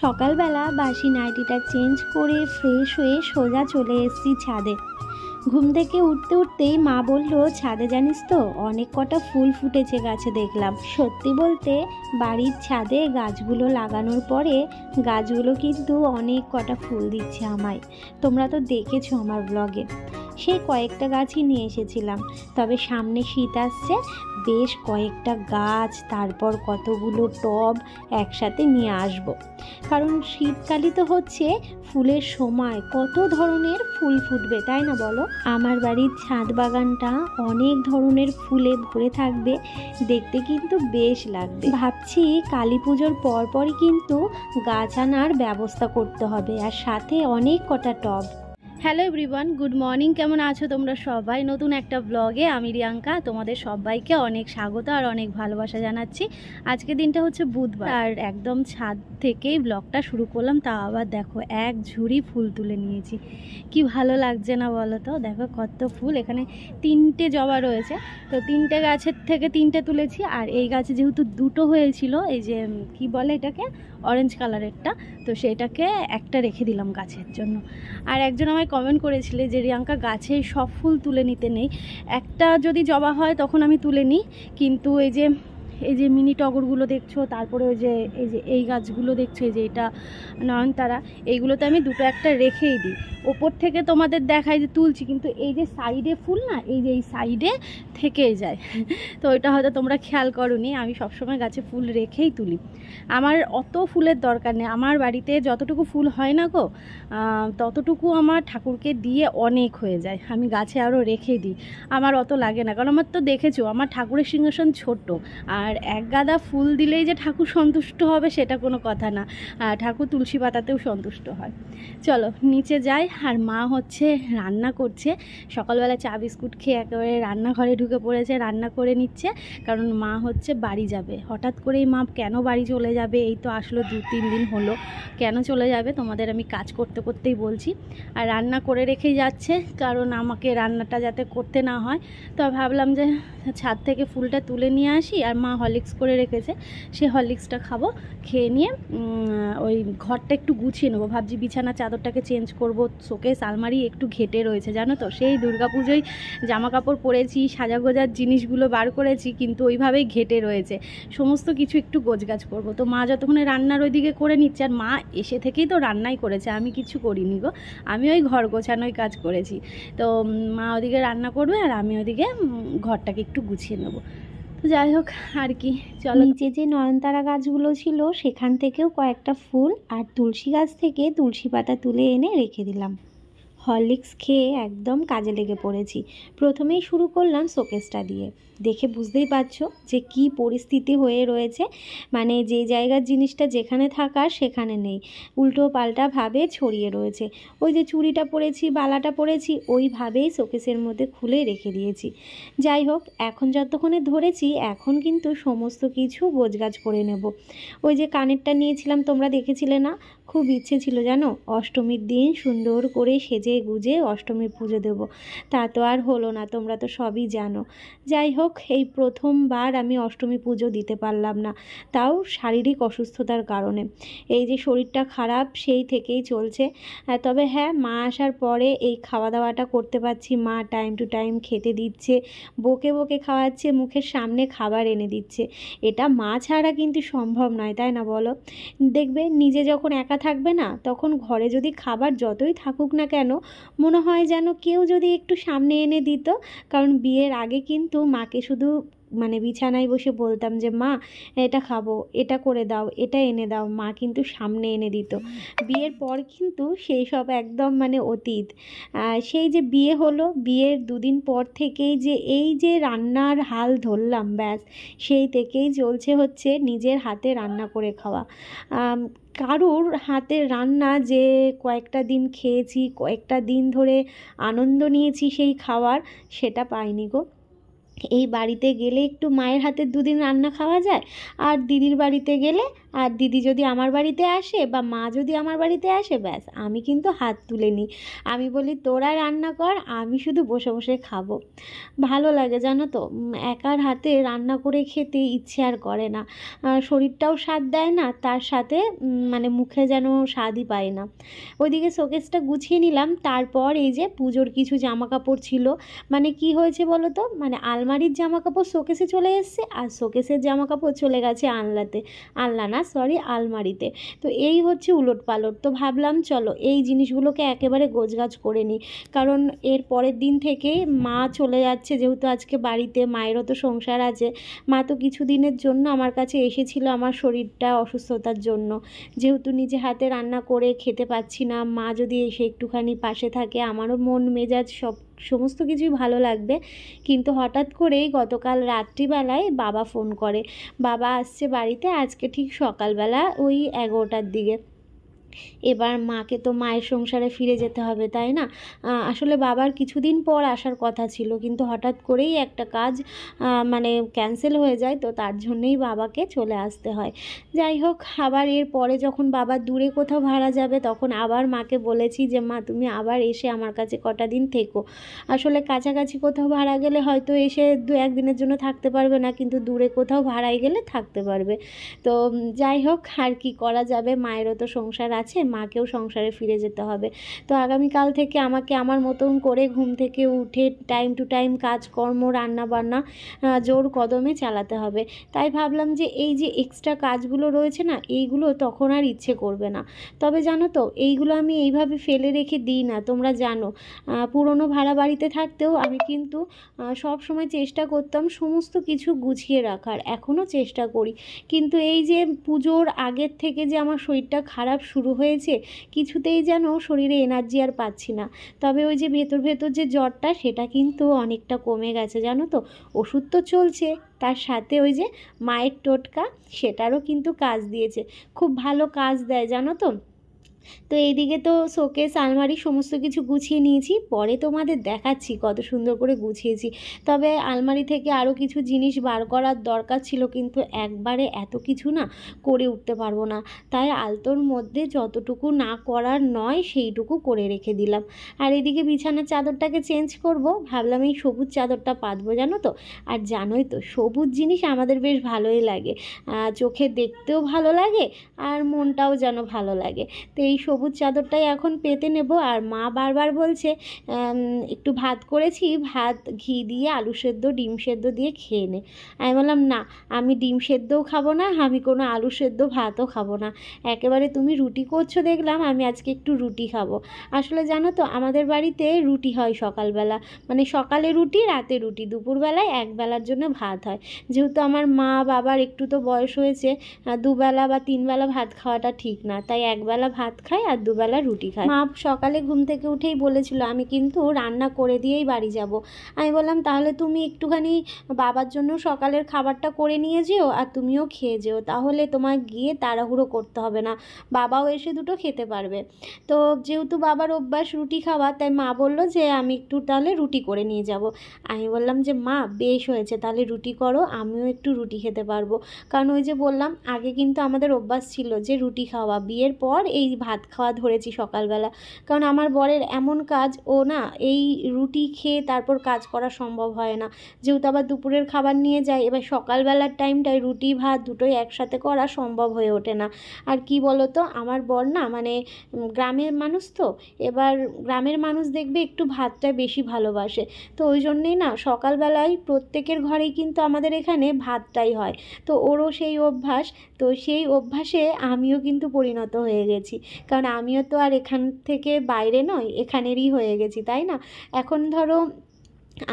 সকালবেলা বাসি নাইটিটা চেঞ্জ করে ফ্রেশ হয়ে সোজা চলে এসেছি ছাদে। ঘুম থেকে উঠতে উঠতেই মা বলল, ছাদে জানিস তো অনেক কটা ফুল ফুটেছে গাছে দেখলাম। সত্যি বলতে বাড়ির ছাদে গাছগুলো লাগানোর পরে গাছগুলো কিন্তু অনেক কটা ফুল দিচ্ছে আমায়। তোমরা তো দেখেছো আমার ব্লগে। সেই কয়েকটা গাছই নিয়ে এসেছিলাম, তবে সামনে শীত আসছে, বেশ কয়েকটা গাছ তারপর কতগুলো টব একসাথে নিয়ে আসব। কারণ শীতকালই তো হচ্ছে ফুলের সময়, কত ধরনের ফুল ফুটবে, তাই না বলো? আমার বাড়ির ছাদ বাগানটা অনেক ধরনের ফুলে ভরে থাকবে, দেখতে কিন্তু বেশ লাগবে। ভাবছি কালী পুজোর পরপরই কিন্তু গাছ আনার ব্যবস্থা করতে হবে, আর সাথে অনেক কটা টব। Hello everyone, good morning. কেমন আছো তোমরা সবাই? নতুন একটা ব্লগে আমি রিয়াঙ্কা, তোমাদের সবাইকে অনেক স্বাগত আর অনেক ভালোবাসা জানাচ্ছি। আজকে দিনটা হচ্ছে বুধবার, আর একদম ছাদ থেকেই ব্লগটা শুরু করলাম। তা আবার দেখো, এক ঝুড়ি ফুল তুলে নিয়েছি। কি ভালো লাগছে না বলো তো? দেখো কত ফুল। এখানে 3টে জবা রয়েছে, তো 3টে গাছের থেকে 3টে তুলেছি। আর এই গাছে যেহেতু 2টো হয়েছিল, এই যে কি বলে এটাকে, অরেঞ্জ কালারেরটা, তো সেটাকে একটা রেখে দিলাম গাছের জন্য। আর একজন আমায় কমেন্ট করেছিলে যে রিয়াঙ্কা, গাছে সব ফুল তুলে নিতে নেই, একটা যদি জবা হয় তখন আমি তুলে নিই, কিন্তু এই যে মিনি টগরগুলো দেখছো, তারপরে এই গাছগুলো দেখছো, এই যে এটা নয়নতারা, এইগুলোতে আমি দুটো একটা রেখেই দিই। ওপর থেকে তোমাদের দেখাই যে তুলছি, কিন্তু এই যে সাইডে ফুল না, এই সাইডে থেকেই যায়। তো এটা হয়তো তোমরা খেয়াল করোনি, আমি সবসময় গাছে ফুল রেখেই তুলি। আমার অত ফুলের দরকার নেই, আমার বাড়িতে যতটুকু ফুল হয় না গো, ততটুকু আমার ঠাকুরকে দিয়ে অনেক হয়ে যায়। আমি গাছে আরও রেখে দিই, আমার অত লাগে না। কারণ আমার তো দেখেছো, আমার ঠাকুরের সিংহাসন ছোট্ট, আর এক গাদা ফুল দিলেই যে ঠাকুর সন্তুষ্ট হবে সেটা কোনো কথা না। ঠাকুর তুলসী পাতাতেও সন্তুষ্ট হয়। চলো নিচে যাই। আর মা হচ্ছে রান্না করছে, সকালবেলা চা বিস্কুট খেয়ে একেবারে রান্নাঘরে ঢুকে পড়েছে, রান্না করে নিচ্ছে। কারণ মা হচ্ছে বাড়ি যাবে। হঠাৎ করেই মা কেন বাড়ি চলে যাবে, এই তো আসলো 2-3 দিন হলো, কেন চলে যাবে তোমাদের আমি কাজ করতে করতেই বলছি। আর রান্না করে রেখেই যাচ্ছে, কারণ আমাকে রান্নাটা যাতে করতে না হয়। তো ভাবলাম যে ছাদ থেকে ফুলটা তুলে নিয়ে আসি, আর মা হরলিক্স করে রেখেছে, সেই হরলিক্সটা খাবো, খেয়ে নিয়ে ওই ঘরটা একটু গুছিয়ে নেবো। ভাবছি বিছানা চাদরটাকে চেঞ্জ করব, শোকেস আলমারি একটু ঘেটে রয়েছে জানো তো, সেই দুর্গাপুজোয় জামা কাপড় পরেছি, সাজাগোজার জিনিসগুলো বার করেছি, কিন্তু ওইভাবেই ঘেটে রয়েছে। সমস্ত কিছু একটু গোছগাছ করব। তো মা যতক্ষণে রান্নার ওইদিকে করে নিচ্ছে, আর মা এসে থেকেই তো রান্নাই করেছে, আমি কিছু করিনি গো, আমি ওই ঘর গোছানোই কাজ করেছি। তো মা ওদিকে রান্না করবে, আর আমি ওদিকে ঘরটাকে একটু গুছিয়ে নেবো। তো যাই হোক আর কি, চলো। নিচে যে নয়নতারা গাছগুলো ছিল সেখান থেকেও কয়েকটা ফুল আর তুলসী গাছ থেকে তুলসী পাতা তুলে এনে রেখে দিলাম। হরলিক্স খেয়ে একদম কাজে লেগে পড়েছি। প্রথমেই শুরু করলাম শোকেসটা দিয়ে। দেখে বুঝতেই পারছো যে কি পরিস্থিতি হয়ে রয়েছে, মানে যে জায়গার জিনিসটা যেখানে থাকার সেখানে নেই, উল্টো পাল্টা ভাবে ছড়িয়ে রয়েছে। ওই যে চুড়িটা পরেছি, বালাটা পরেছি, ওইভাবেই শোকেসের মধ্যে খুলে রেখে দিয়েছি। যাই হোক, এখন যতক্ষণে ধরেছি, এখন কিন্তু সমস্ত কিছু গোছগাছ করে নেব। ওই যে কানেরটা নিয়েছিলাম, তোমরা দেখেছিলে না? খুব ইচ্ছে ছিল জানো, অষ্টমীর দিন সুন্দর করে সেজে গুজে অষ্টমীর পুজো দেবো, তা তো আর হলো না, তোমরা তো সবই জানো। যাই হোক, এই প্রথমবার আমি অষ্টমী পুজো দিতে পারলাম না, তাও শারীরিক অসুস্থতার কারণে। এই যে শরীরটা খারাপ সেই থেকেই চলছে। তবে হ্যাঁ, মা আসার পরে এই খাওয়া দাওয়াটা করতে পারছি। মা টাইম টু টাইম খেতে দিচ্ছে, বকে বকে খাওয়াচ্ছে, মুখের সামনে খাবার এনে দিচ্ছে। এটা মা ছাড়া কিন্তু সম্ভব নয়, তাই না বলো? দেখবে নিজে যখন একা থাকবে না, তখন ঘরে যদি খাবার যতই থাকুক না কেন, মনে হয় যেন কেউ যদি একটু সামনে এনে দিত। কারণ বিয়ের আগে কিন্তু মাকে শুধু মানে বিছানায় বসে বলতাম যে মা এটা খাবো, এটা করে দাও, এটা এনে দাও, মা কিন্তু সামনে এনে দিত। বিয়ের পর কিন্তু সেই সব একদম মানে অতীত। সেই যে বিয়ে হলো, বিয়ের 2 দিন পর থেকেই যে এই যে রান্নার হাল ধরলাম, ব্যাস সেই থেকেই চলছে হচ্ছে নিজের হাতে রান্না করে খাওয়া। কারুর হাতের রান্না যে কয়েকটা দিন খেয়েছি, কয়েকটা দিন ধরে আনন্দ নিয়েছি সেই খাওয়ার, সেটা পাইনি গো। এই বাড়িতে গেলে একটু মায়ের হাতের দুদিন রান্না খাওয়া যায়, আর দিদির বাড়িতে গেলে, আর দিদি যদি আমার বাড়িতে আসে বা মা যদি আমার বাড়িতে আসে, ব্যাস আমি কিন্তু হাত তুলে নিই। আমি বলি তোরা রান্না কর, আমি শুধু বসে বসে খাবো। ভালো লাগে জানো তো, একার হাতে রান্না করে খেতে ইচ্ছে আর করে না। শরীরটাও স্বাদ দেয় না, তার সাথে মানে মুখে যেন স্বাদই পায় না। ওইদিকে শোকেসটা গুছিয়ে নিলাম। তারপর এই যে পুজোর কিছু জামা কাপড় ছিল, মানে কি হয়েছে বলো তো, মানে আলমারির জামা কাপড় শোকেসে চলে এসছে, আর শোকেসের জামা কাপড় চলে গেছে আলনা না সরি আলমারিতে। তো এই হচ্ছে উলট পালট। তো ভাবলাম চলো এই জিনিসগুলোকে একেবারে গোছগাছ করে নিই, কারণ এর পরের দিন থেকে মা চলে যাচ্ছে, যেহেতু আজকে বাড়িতে মায়েরও তো সংসার আছে। মা তো কিছু দিনের জন্য আমার কাছে এসেছিল আমার শরীরটা অসুস্থতার জন্য, যেহেতু নিজে হাতে রান্না করে খেতে পাচ্ছি না। মা যদি এসে একটুখানি পাশে থাকে, আমারও মন মেজাজ সমস্ত কিছুই ভালো লাগবে। কিন্তু হঠাৎ করেই গতকাল রাত্রিবেলায় বাবা ফোন করে, বাবা আসছে বাড়িতে আজকে ঠিক সকালবেলা ওই 11টার দিকে। এবার মাকে তো মায়ের সংসারে ফিরে যেতে হবে, তাই না? আসলে বাবার কিছুদিন পর আসার কথা ছিল, কিন্তু হঠাৎ করেই একটা কাজ মানে ক্যান্সেল হয়ে যায়, তো তার জন্যেই বাবাকে চলে আসতে হয়। যাই হোক, আবার এর পরে যখন বাবা দূরে কোথাও ভাড়া যাবে, তখন আবার মাকে বলেছি যে মা তুমি আবার এসে আমার কাছে কটা দিন থেকো। আসলে কাছাকাছি কোথাও ভাড়া গেলে হয়তো এসে 2-1 দিনের জন্য থাকতে পারবে না, কিন্তু দূরে কোথাও ভাড়ায় গেলে থাকতে পারবে। তো যাই হোক, আর কি করা যাবে, মায়েরও তো সংসার আছে, মাকেও সংসারে ফিরে যেতে হবে। তো আগামীকাল থেকে আমাকে আমার মতন করে ঘুম থেকে উঠে টাইম টু টাইম কাজকর্ম রান্নাবান্না জোর কদমে চালাতে হবে। তাই ভাবলাম যে এই যে এক্সট্রা কাজগুলো রয়েছে না, এইগুলো তখন আর ইচ্ছে করবে না। তবে জানো তো, এইগুলো আমি এইভাবে ফেলে রেখে দিই না, তোমরা জানো। পুরনো ভাড়া বাড়িতে থাকতেও আমি কিন্তু সব সময় চেষ্টা করতাম সমস্ত কিছু গুছিয়ে রাখার, এখনও চেষ্টা করি। কিন্তু এই যে পুজোর আগের থেকে যে আমার শরীরটা খারাপ শুরু হয়েছে, কিছুতেই যেন শরীরে এনার্জি আর পাচ্ছি না। তবে ওই যে ভেতর ভেতর যে জ্বরটা, সেটা কিন্তু অনেকটা কমে গেছে জানো তো। ওষুধ তো চলছে, তার সাথে ওই যে মায়ের টোটকা, সেটারও কিন্তু কাজ দিয়েছে, খুব ভালো কাজ দেয় জানো তো। তো এইদিকে তো শোকেস আলমারি সমস্ত কিছু গুছিয়ে নিয়েছি, পরে তোমাদের দেখাচ্ছি কত সুন্দর করে গুছিয়েছি। তবে আলমারি থেকে আরও কিছু জিনিস বার করার দরকার ছিল, কিন্তু একবারে এত কিছু না করে উঠতে পারবো না। তাই আলতোর মধ্যে যতটুকু না করার নয় সেইটুকু করে রেখে দিলাম। আর এদিকে বিছানার চাদরটাকে চেঞ্জ করব, ভাবলাম এই সবুজ চাদরটা পাতবো জানো তো। আর জানোই তো সবুজ জিনিস আমাদের বেশ ভালোই লাগে, চোখে দেখতেও ভালো লাগে আর মনটাও যেন ভালো লাগে। তো এই সবুজ চাদরটাই এখন পেতে নেব। আর মা বারবার বলছে একটু ভাত করেছি, ভাত ঘি দিয়ে আলু সেদ্ধ ডিম সেদ্ধ দিয়ে খেয়ে নে। আমি বললাম না, আমি ডিম সেদ্ধও খাবো না, আমি কোনো আলু সেদ্ধ ভাতও খাবো না। একেবারে তুমি রুটি করছো দেখলাম, আমি আজকে একটু রুটি খাবো। আসলে জানো তো, আমাদের বাড়িতে রুটি হয় সকালবেলা, মানে সকালে রুটি রাতে রুটি, দুপুরবেলায় একবেলার জন্য ভাত হয়। যেহেতু আমার মা বাবার একটু তো বয়স হয়েছে, দুবেলা বা 3 বেলা ভাত খাওয়াটা ঠিক না, তাই একবেলা ভাত খায় আর দুবেলা রুটি খায়। মা সকালে ঘুম থেকে উঠেই বলেছিল আমি কিন্তু রান্না করে দিয়েই বাড়ি যাব। আমি বললাম তাহলে তুমি একটুখানি বাবার জন্য সকালের খাবারটা করে নিয়ে যেও, আর তুমিও খেয়ে যেও, তাহলে তোমার গিয়ে তাড়াহুড়ো করতে হবে না, বাবাও এসে দুটো খেতে পারবে। তো যেহেতু বাবার অভ্যাস রুটি খাওয়া, তাই মা বললো যে আমি একটু তাহলে রুটি করে নিয়ে যাব। আমি বললাম যে মা বেশ হয়েছে, তাহলে রুটি করো, আমিও একটু রুটি খেতে পারবো। কারণ ওই যে বললাম আগে কিন্তু আমাদের অভ্যাস ছিল যে রুটি খাওয়া, বিয়ের পর এই ভাত খাওয়া ধরেছি সকালবেলা। কারণ আমার বরের এমন কাজ, ও না এই রুটি খেয়ে তারপর কাজ করা সম্ভব হয় না, যেহেতু আবার দুপুরের খাবার নিয়ে যায়। এবার সকালবেলার টাইমটায় রুটি ভাত দুটোই একসাথে করা সম্ভব হয়ে ওঠে না। আর কি বলো তো, আমার বর না মানে গ্রামের মানুষ, তো এবার গ্রামের মানুষ দেখবে একটু ভাতটা বেশি ভালোবাসে। তো ওই জন্যেই না সকালবেলায় প্রত্যেকের ঘরেই কিন্তু আমাদের এখানে ভাতটাই হয়। তো ওরও সেই অভ্যাস, তো সেই অভ্যাসে আমিও কিন্তু পরিণত হয়ে গেছি, কারণ আমিও তো আর এখান থেকে বাইরে নই, এখানেরই হয়ে গেছি, তাই না? এখন ধরো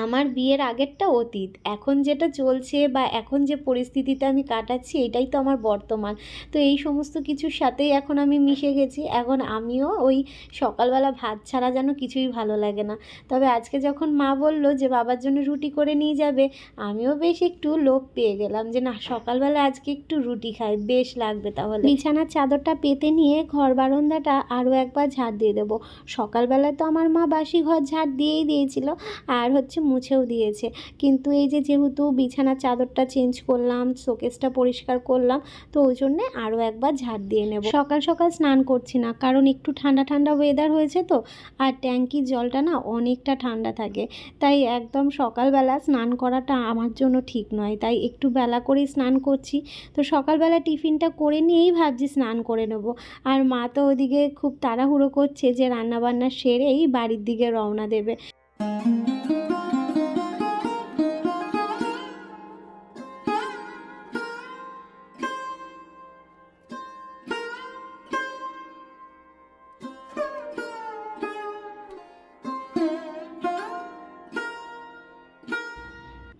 আমার বিয়ের আগেরটা অতীত, এখন যেটা চলছে বা এখন যে পরিস্থিতিতে আমি কাটাচ্ছি, এটাই তো আমার বর্তমান। তো এই সমস্ত কিছুর সাথেই এখন আমি মিশে গেছি। এখন আমিও ওই সকালবেলা ভাত ছাড়া যেন কিছুই ভালো লাগে না। তবে আজকে যখন মা বললো যে বাবার জন্য রুটি করে নিয়ে যাবে, আমিও বেশ একটু লোভ পেয়ে গেলাম যে না, সকালবেলা আজকে একটু রুটি খাই, বেশ লাগবে। তাহলে বিছানার চাদরটা পেতে নিয়ে ঘর বারান্দাটা আরও একবার ঝাড় দিয়ে দেবো। সকালবেলায় তো আমার মা বাসি ঘর ঝাড় দিয়েই দিয়েছিল, আর হচ্ছে করেছে, মুছেও দিয়েছে। কিন্তু এই যে যেহেতু বিছানার চাদরটা চেঞ্জ করলাম, শোকেসটা পরিষ্কার করলাম, তো ওই জন্যে আরও একবার ঝাড় দিয়ে নেব। সকাল সকাল স্নান করছি না, কারণ একটু ঠান্ডা ঠান্ডা ওয়েদার হয়েছে তো, আর ট্যাঙ্কির জলটা না অনেকটা ঠান্ডা থাকে, তাই একদম সকালবেলা স্নান করাটা আমার জন্য ঠিক নয়, তাই একটু বেলা করেই স্নান করছি। তো সকালবেলা টিফিনটা করে নিয়েই ভাবছি স্নান করে নেব। আর মা তো ওদিকে খুব তাড়াহুড়ো করছে যে রান্নাবান্না সেরেই বাড়ির দিকে রওনা দেবে।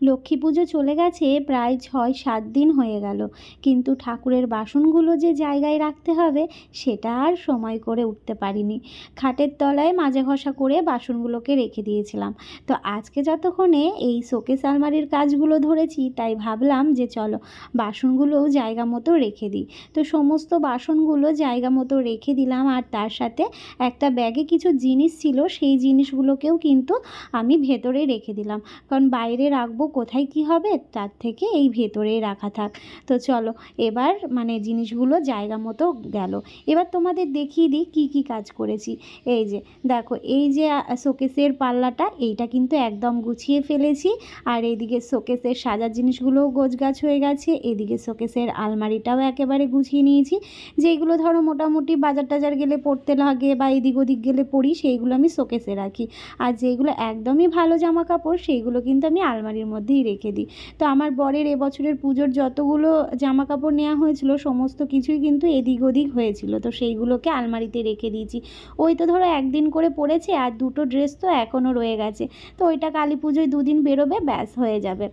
লক্ষ্মী পুজো চলে গেছে প্রায় 6-7 দিন হয়ে গেল, কিন্তু ঠাকুরের বাসনগুলো যে জায়গায় রাখতে হবে সেটা আর সময় করে উঠতে পারিনি। খাটের তলায় মাজা ঘষা করে বাসনগুলোকে রেখে দিয়েছিলাম। তো আজকে যতক্ষণে এই শোকেস আলমারির কাজগুলো ধরেছি, তাই ভাবলাম যে চলো বাসনগুলোও জায়গা মতো রেখে দিই। তো সমস্ত বাসনগুলো জায়গা মতো রেখে দিলাম, আর তার সাথে একটা ব্যাগে কিছু জিনিস ছিল, সেই জিনিসগুলোকেও কিন্তু আমি ভেতরে রেখে দিলাম, কারণ বাইরে রাখবো কোথায় কি হবে, তার থেকে এই ভেতরেই রাখা থাক। তো চলো এবার জিনিসগুলো জায়গা মতো গেল। এবার তোমাদের দেখিয়ে দিই কি কি কাজ করেছি। এই যে দেখো, এই যে শোকেসের পাল্লাটা, এইটা কিন্তু একদম গুছিয়ে ফেলেছি। আর এইদিকে শোকেসের সাজার জিনিসগুলোও গোছগাছ হয়ে গেছে। এদিকে শোকেসের আলমারিটাও একেবারে গুছিয়ে নিয়েছি। যেগুলো ধরো মোটামুটি বাজার টাজার গেলে পরতে লাগে বা এদিক ওদিক গেলে পরি, সেইগুলো আমি শোকেসে রাখি। আর যেগুলো একদমই ভালো জামা কাপড়, সেইগুলো কিন্তু আমি আলমারির মধ্যেই রেখে দিই। তো আমার বরের এবছরের পুজোর যতগুলো জামা কাপড় নেওয়া হয়েছিল, সমস্ত কিছুই কিন্তু এদিক ওদিক হয়েছিল, তো সেইগুলোকে আলমারিতে রেখে দিয়েছি। ওই তো ধরো একদিন করে পরেছে, আর দুটো ড্রেস তো এখনও রয়ে গেছে, তো ওইটা কালী পুজোয় 2 দিন বেরোবে, ব্যাস হয়ে যাবে।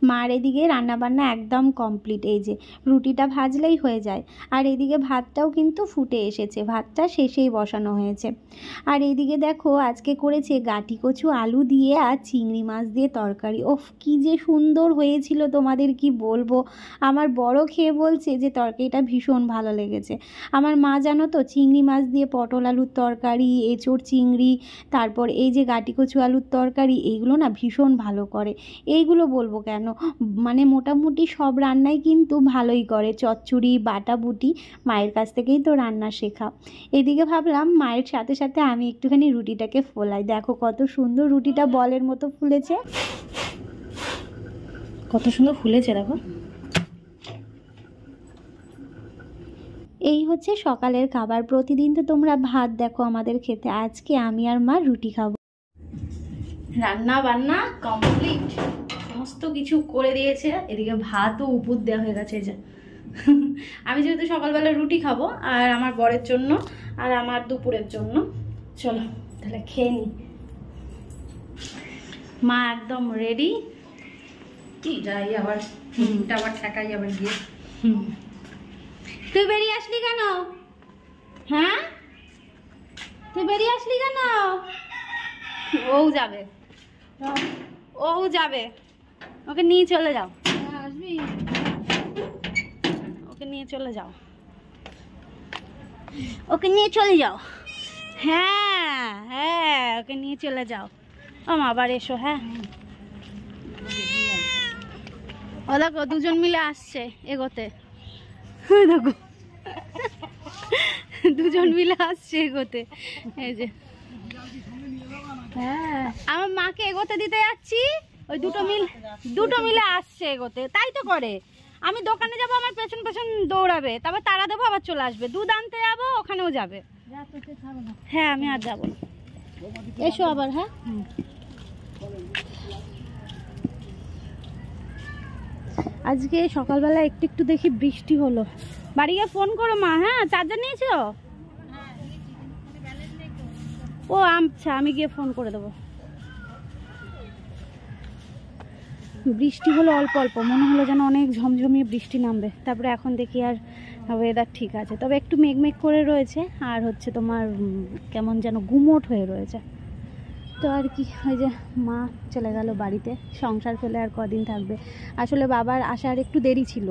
মার এদিকে রান্নাবান্না একদম কমপ্লিট। এই যে রুটিটা ভাজলেই হয়ে যায়, আর এদিকে ভাতটাও কিন্তু ফুটে এসেছে, ভাতটা শেষেই বসানো হয়েছে। আর এদিকে দেখো আজকে করেছে গাঁটি কচু আলু দিয়ে আর চিংড়ি মাছ দিয়ে তরকারি। ওফ, কি যে সুন্দর হয়েছিল, তোমাদের কি বলবো। আমার বড় খেয়ে বলছে যে তরকারিটা ভীষণ ভালো লেগেছে। আমার মা জানো তো, চিংড়ি মাছ দিয়ে পটল আলুর তরকারি, এঁচোড় চিংড়ি, তারপর এই যে গাঁটি কচু আলুর তরকারি, এইগুলো না ভীষণ ভালো করে। এইগুলো বলবো কেন, মোটামুটি সব রান্নাই কিন্তু ভালোই করে। চচ্চড়ি বাটাবুটি মায়ের কাছ থেকেই তো রান্না শেখা। এদিকে ভাবলাম মায়ের সাথে সাথে আমি একটুখানি রুটিটাকে ফোলাই। দেখো কত সুন্দর রুটিটা বলের মতো ফুলেছে, কত সুন্দর ফুলেছে দেখো। এই হচ্ছে সকালের খাবার। প্রতিদিন তো তোমরা ভাত দেখো আমাদের খেতে, আজকে আমি আর মা রুটি খাবো। রান্না বান্না কমপ্লিট, সমস্ত কিছু করে দিয়েছে। এদিকে ভাতও উপর দেওয়া হয়ে গেছে। যে আমি যেহেতু সকালবেলা রুটি খাবো, আর আমার বরের জন্য আর আমার দুপুরের জন্য। চলো তাহলে খেয়ে নিই। মা একদম রেডি। কি যাই আবার আবার ঠেকাই আবার গিয়ে। তুই বেরিয়ে আসলি কেন? হ্যাঁ, তুই বেরিয়ে আসলি কেন? ও যাবে, ও যাবে, ওকে নিয়ে চলে যাও। আসবি? ওকে নিয়ে চলে যাও, ওকে নিয়ে চলে যাও। হ্যাঁ হ্যাঁ, ওকে নিয়ে চলে যাও। ও মা, আবার এসো। হ্যাঁ, ও দেখো দুজন মিলে আসছে এগোতে। দেখো দুজন মিলে আসছে এগোতে। এই যে হ্যাঁ, আমার মাকে এগোতে দিতে যাচ্ছি, ওই দুটো মিলে আসছে এগোতে। তাই তো করে, আমি দোকানে যাবো, আমার পেছন পেছন দৌড়াবে, তারপর তারা দেবো, আবার চলে আসবে। দুধ আনতে যাবো, ওখানেও যাবে। হ্যাঁ, আমি আর যাবো। এসো আবার। হ্যাঁ, আজকে সকালবেলা একটু একটু দেখি বৃষ্টি হলো। বাড়ি গিয়ে ফোন করো মা। হ্যাঁ, চার্জার নিয়েছো? ও আচ্ছা, আমি গিয়ে ফোন করে দেবো। বৃষ্টি হলো অল্প অল্প, মনে হলো যেন অনেক ঝমঝমিয়ে বৃষ্টি নামবে। তারপরে এখন দেখি আর ওয়েদার ঠিক আছে, তবে একটু মেঘমেঘ করে রয়েছে, আর হচ্ছে তোমার কেমন যেন গুমোট হয়ে রয়েছে। তো আর কি, ওই যে মা চলে গেল বাড়িতে, সংসার ফেলে আর কদিন থাকবে। আসলে বাবার আসার একটু দেরি ছিল,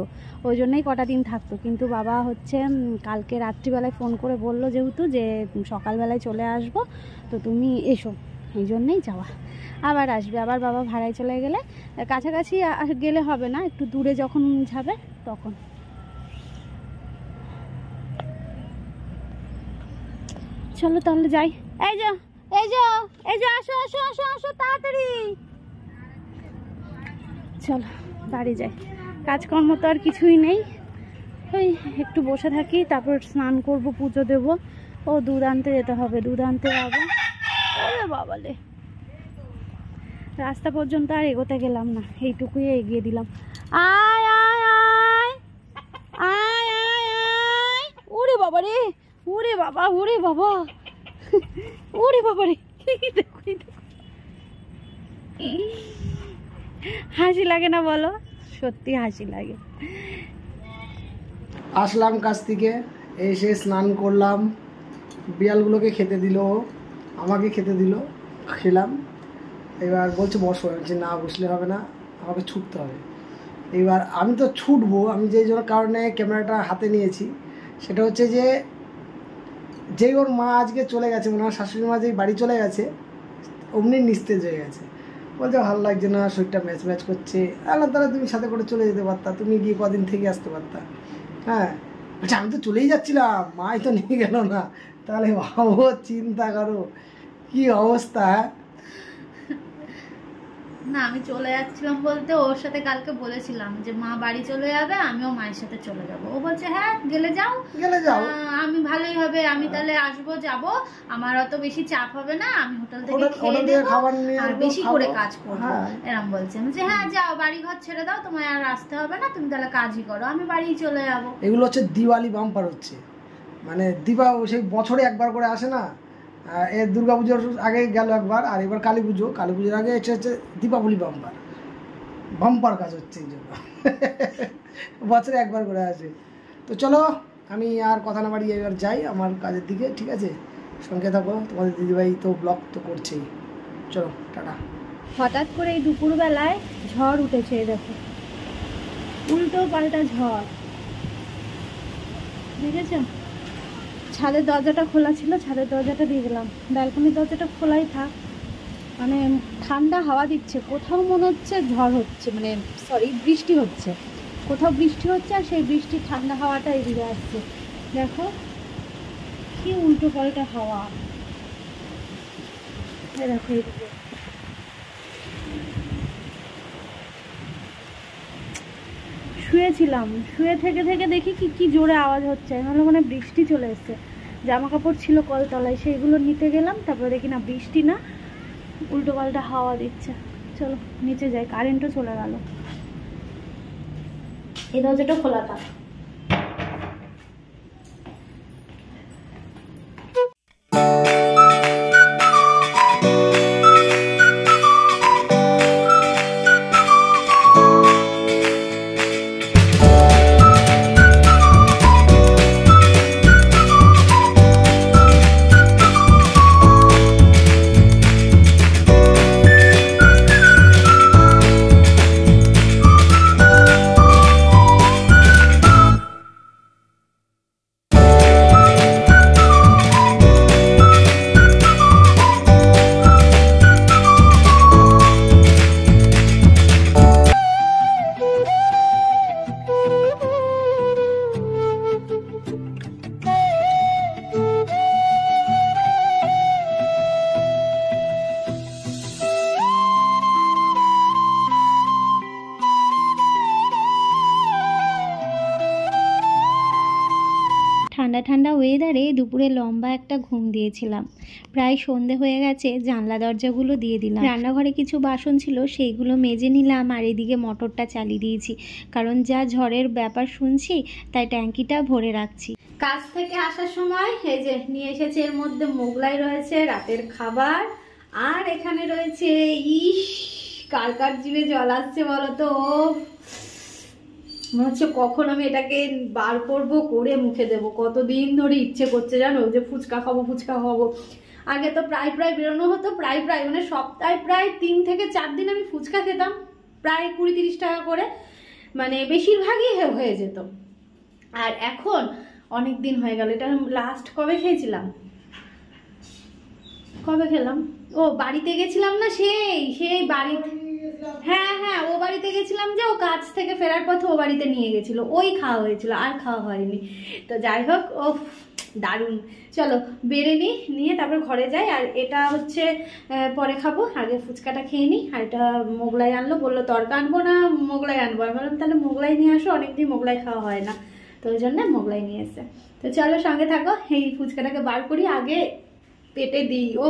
ওই জন্যই কটা দিন থাকতো, কিন্তু বাবা হচ্ছে কালকে রাত্রিবেলায় ফোন করে বলল যেহেতু যে সকালবেলায় চলে আসবো, তো তুমি এসো, এই জন্যেই যাওয়া। আবার আসবে, আবার বাবা ভাড়ায় চলে গেলে, কাছাকাছি গেলে হবে না, একটু দূরে যখন যাবে তখন। চলো তাহলে যাই। এই যে এই যে এই যে আসো আসো আসো আসো তাড়াতাড়ি, চলো বাড়ি যাই। কাজকর্ম তো আর কিছুই নেই, ওই একটু বসে থাকি, তারপর স্নান করব, পুজো দেব, ও দুধ আনতে যেতে হবে, দুধ আনতে যাবো। ওরে বাবালে, রাস্তা পর্যন্ত আর এগোতে গেলাম না, এইটুকুই এগিয়ে দিলাম। আয় আয় আয় আয় আয় আয়, ওরে বাবা রে, ওরে বাবা, ওরে বাবা, ওরে বাবা রে, হাসি লাগে না বলো? সত্যি হাসি লাগে। আসলাম কাছ থেকে, এসে স্নান করলাম, বিড়ালগুলোকে খেতে দিল, আমাকে খেতে দিল, খেলাম। এবার বলছে বসো, বলছে না বসলে হবে না, আমাকে ছুটতে হবে। এবার আমি তো ছুটবো, আমি যেই জন্য কারণে ক্যামেরাটা হাতে নিয়েছি সেটা হচ্ছে যে যেই ওর মা আজকে চলে গেছে, ওনার শাশুড়ি মা যেই বাড়ি চলে গেছে, অমনি নিস্তেজ হয়ে গেছে, বলছে ভালো লাগছে না, শরীরটা ম্যাচ ম্যাচ করছে। আল্লাহ তাহলে তুমি সাথে করে চলে যেতে পারতা, তুমি গিয়ে কদিন থেকে আসতে পারতা। হ্যাঁ বলছে আমি তো চলেই যাচ্ছিলাম, মাই তো নিয়ে গেল না। তাহলে ভাবো, চিন্তা করো কি অবস্থা। না আমি চলে যাচ্ছিলাম বলতে ওর সাথে কালকে বলেছিলাম যে মা বাড়ি চলে যাবে, আমিও মায়ের সাথে চলে যাব। ও বলছে হ্যাঁ গেলে যাও, আমি ভালোই হবে, আমি তাহলে আসবো যাব, আমার অত বেশি চাপ হবে না, আমি হোটেল থেকে খেয়ে নেবো আর বেশি করে কাজ করবো, এরকম বলছে। যে হ্যাঁ যাও, বাড়ি ঘর ছেড়ে দাও, তোমায় আর আসতে হবে না, তুমি তাহলে কাজই করো, আমি বাড়ি চলে যাবো। এগুলো হচ্ছে দিওয়ালি বাম্পার হচ্ছে, মানে সেই বছরে একবার করে আসে না, এর দুর্গা পুজোর আগে গেল একবার, আর এবার কালী পুজোর আগে এটা হচ্ছে দীপাবলি বাম্পার, বাম্পার কাজ হচ্ছে এই জন্য বছরে একবার করে আসে। তো চলো আমি আর কথা না বাড়িয়ে এবার যাই আমার কাজের দিকে, ঠিক আছে? সঙ্গে থাকো, তোমাদের দিদিভাই তো ব্লগ তো করছেই। চলো টাটা। হঠাৎ করে এই দুপুরবেলায় ঝড় উঠেছে, দেখো উল্টো পাল্টা ঝড়, দেখেছো? ছাদের দরজাটা খোলা ছিল, ছাদের দরজাটা দিয়ে দিলাম, ব্যালকনির দরজাটা খোলাই থাক, মানে ঠান্ডা হাওয়া দিচ্ছে, কোথাও মনে হচ্ছে ঝড় হচ্ছে, মানে সরি বৃষ্টি হচ্ছে, কোথাও বৃষ্টি হচ্ছে, আর সেই বৃষ্টি ঠান্ডা হাওয়াটা এদিকে আসছে। দেখো কি উল্টো পাল্টা হাওয়া, দেখো এদিকে। শুয়েছিলাম, শুয়ে থেকে থেকে দেখি কি জোরে আওয়াজ হচ্ছে, নাহলে মানে বৃষ্টি চলে এসছে। জামা কাপড় ছিল কলতলায়, সেইগুলো নিতে গেলাম, তারপরে দেখি না বৃষ্টি না, উল্টো পাল্টা হাওয়া দিচ্ছে। চলো নিচে যাই, কারেন্টও চলে গেল, এই দরজাটা খোলা থাক। ঠান্ডা ঠান্ডা ওয়েদারে দুপুরে লম্বা একটা ঘুম দিয়েছিলাম, প্রায় সন্ধে হয়ে গেছে, জানলা দরজাগুলো দিয়ে দিলাম, রান্নাঘরে কিছু বাসন ছিল সেইগুলো মেজে নিলাম, আর এদিকে মোটরটা চালিয়ে দিয়েছি, কারণ যা ঝড়ের ব্যাপার শুনছি তাই ট্যাঙ্কিটা ভরে রাখছি। কাজ থেকে আসার সময় এই যে নিয়ে এসেছে, এর মধ্যে মোগলাই রয়েছে, রাতের খাবার, আর এখানে রয়েছে ইস, কার কার জিভে জল আসছে বলো তো, মনে হচ্ছে কখন আমি এটাকে বার করব, করে মুখে দেবো, কতদিন ধরে ইচ্ছে করছে জানো যে ফুচকা খাবো ফুচকা খাবো। আগে তো প্রায় প্রায় বেরোনো হতো, প্রায় প্রায় মানে সপ্তাহে প্রায় 3 থেকে 4 দিন আমি ফুচকা খেতাম, প্রায় 20-30 টাকা করে, মানে বেশিরভাগই হয়ে যেত। আর এখন অনেক দিন হয়ে গেল, এটা লাস্ট কবে খেয়েছিলাম, কবে খেলাম, ও বাড়িতে গেছিলাম না, সেই বাড়িতে, হ্যাঁ হ্যাঁ ও বাড়িতে গেছিলাম, যে ও কাজ থেকে ফেরার পথে ও বাড়িতে নিয়ে গেছিল, ওই খাওয়া হয়েছিল, আর খাওয়া হয়নি। তো যাই হোক, ও দারুণ। চলো বেড়ে নিয়ে তারপর ঘরে যাই। আর এটা হচ্ছে পরে খাবো, আগে ফুচকাটা খেয়ে নিই। আর এটা মোগলাই আনলো, বললো তরকা আনবো না মোগলাই আনবো, আমি বললাম তাহলে মোগলাই নিয়ে আসো, অনেকদিন মোগলাই খাওয়া হয় না, তো ওই জন্য মোগলাই নিয়ে এসে। তো চলো সঙ্গে থাকো, এই ফুচকাটাকে বার করি, আগে পেটে দিই, ও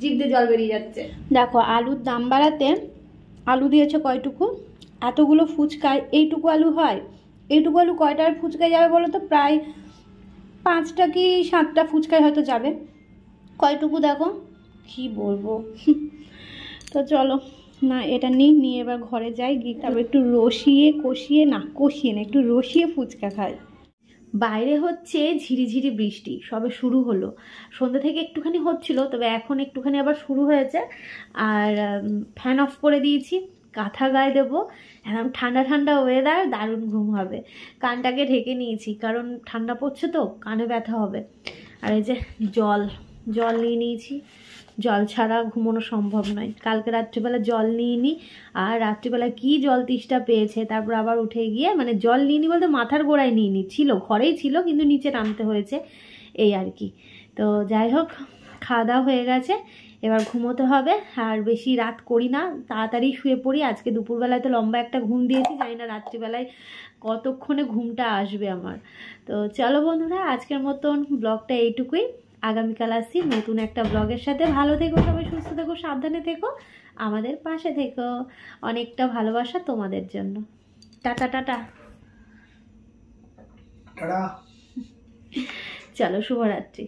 জিভ দিয়ে জল বেরিয়ে যাচ্ছে। দেখো আলুর দাম বাড়াতে আলু দিয়েছে কয়টুকু, এতগুলো ফুচকায় এইটুকু আলু হয়, এইটুকু আলু কয়টার ফুচকায় যাবে বলো তো, প্রায় 5টা কি 7টা ফুচকায় হয়তো যাবে, কয়টুকু দেখো, কি বলবো। তো চলো না এটা নিয়ে এবার ঘরে যাই, গিয়ে তারপর একটু কষিয়ে না একটু রসিয়ে ফুচকা খাই। বাইরে হচ্ছে ঝিরিঝিরি বৃষ্টি, সবে শুরু হলো, সন্ধ্যা থেকে একটুখানি হচ্ছিল, তবে এখন একটুখানি আবার শুরু হয়েছে। আর ফ্যান অফ করে দিয়েছি, কাঁথা গায়ে দেবো, একদম ঠান্ডা ঠান্ডা ওয়েদার, দারুণ ঘুম হবে। কানটাকে ঢেকে নিয়েছি, কারণ ঠান্ডা পড়ছে তো, কানে ব্যথা হবে। আর এই যে জল নিয়ে নিয়েছি, জল ছাড়া ঘুমানো সম্ভব নয়। কালকে রাত্রিবেলা জল নিইনি, আর রাত্রিবেলা কি জল তেষ্টা পেয়েছে, তারপর আবার উঠে গিয়ে, মানে জল নিইনি বলতে মাথার গোড়ায় নিইনি, ছিল ঘরেই ছিল, কিন্তু নিচে নামতে হয়েছে, এই আর কি। তো যাই হোক, খাওয়া দাওয়া হয়ে গেছে, এবার ঘুমোতে হবে। আর বেশি রাত করি না, তাড়াতাড়ি শুয়ে পড়ি। আজকে দুপুরবেলায় তো লম্বা একটা ঘুম দিয়েছি, জানি না রাত্রিবেলায় কতক্ষণে ঘুমটা আসবে আমার। তো চলো বন্ধুরা, আজকের মতন ব্লগটা এইটুকুই, আগামীকাল আসছি নতুন একটা ব্লগের সাথে। ভালো থেকো সবাই, সুস্থ থেকো, সাবধানে থেকো, আমাদের পাশে থেকো, অনেকটা ভালোবাসা তোমাদের জন্য। টাটা টাটা, চলো শুভরাত্রি।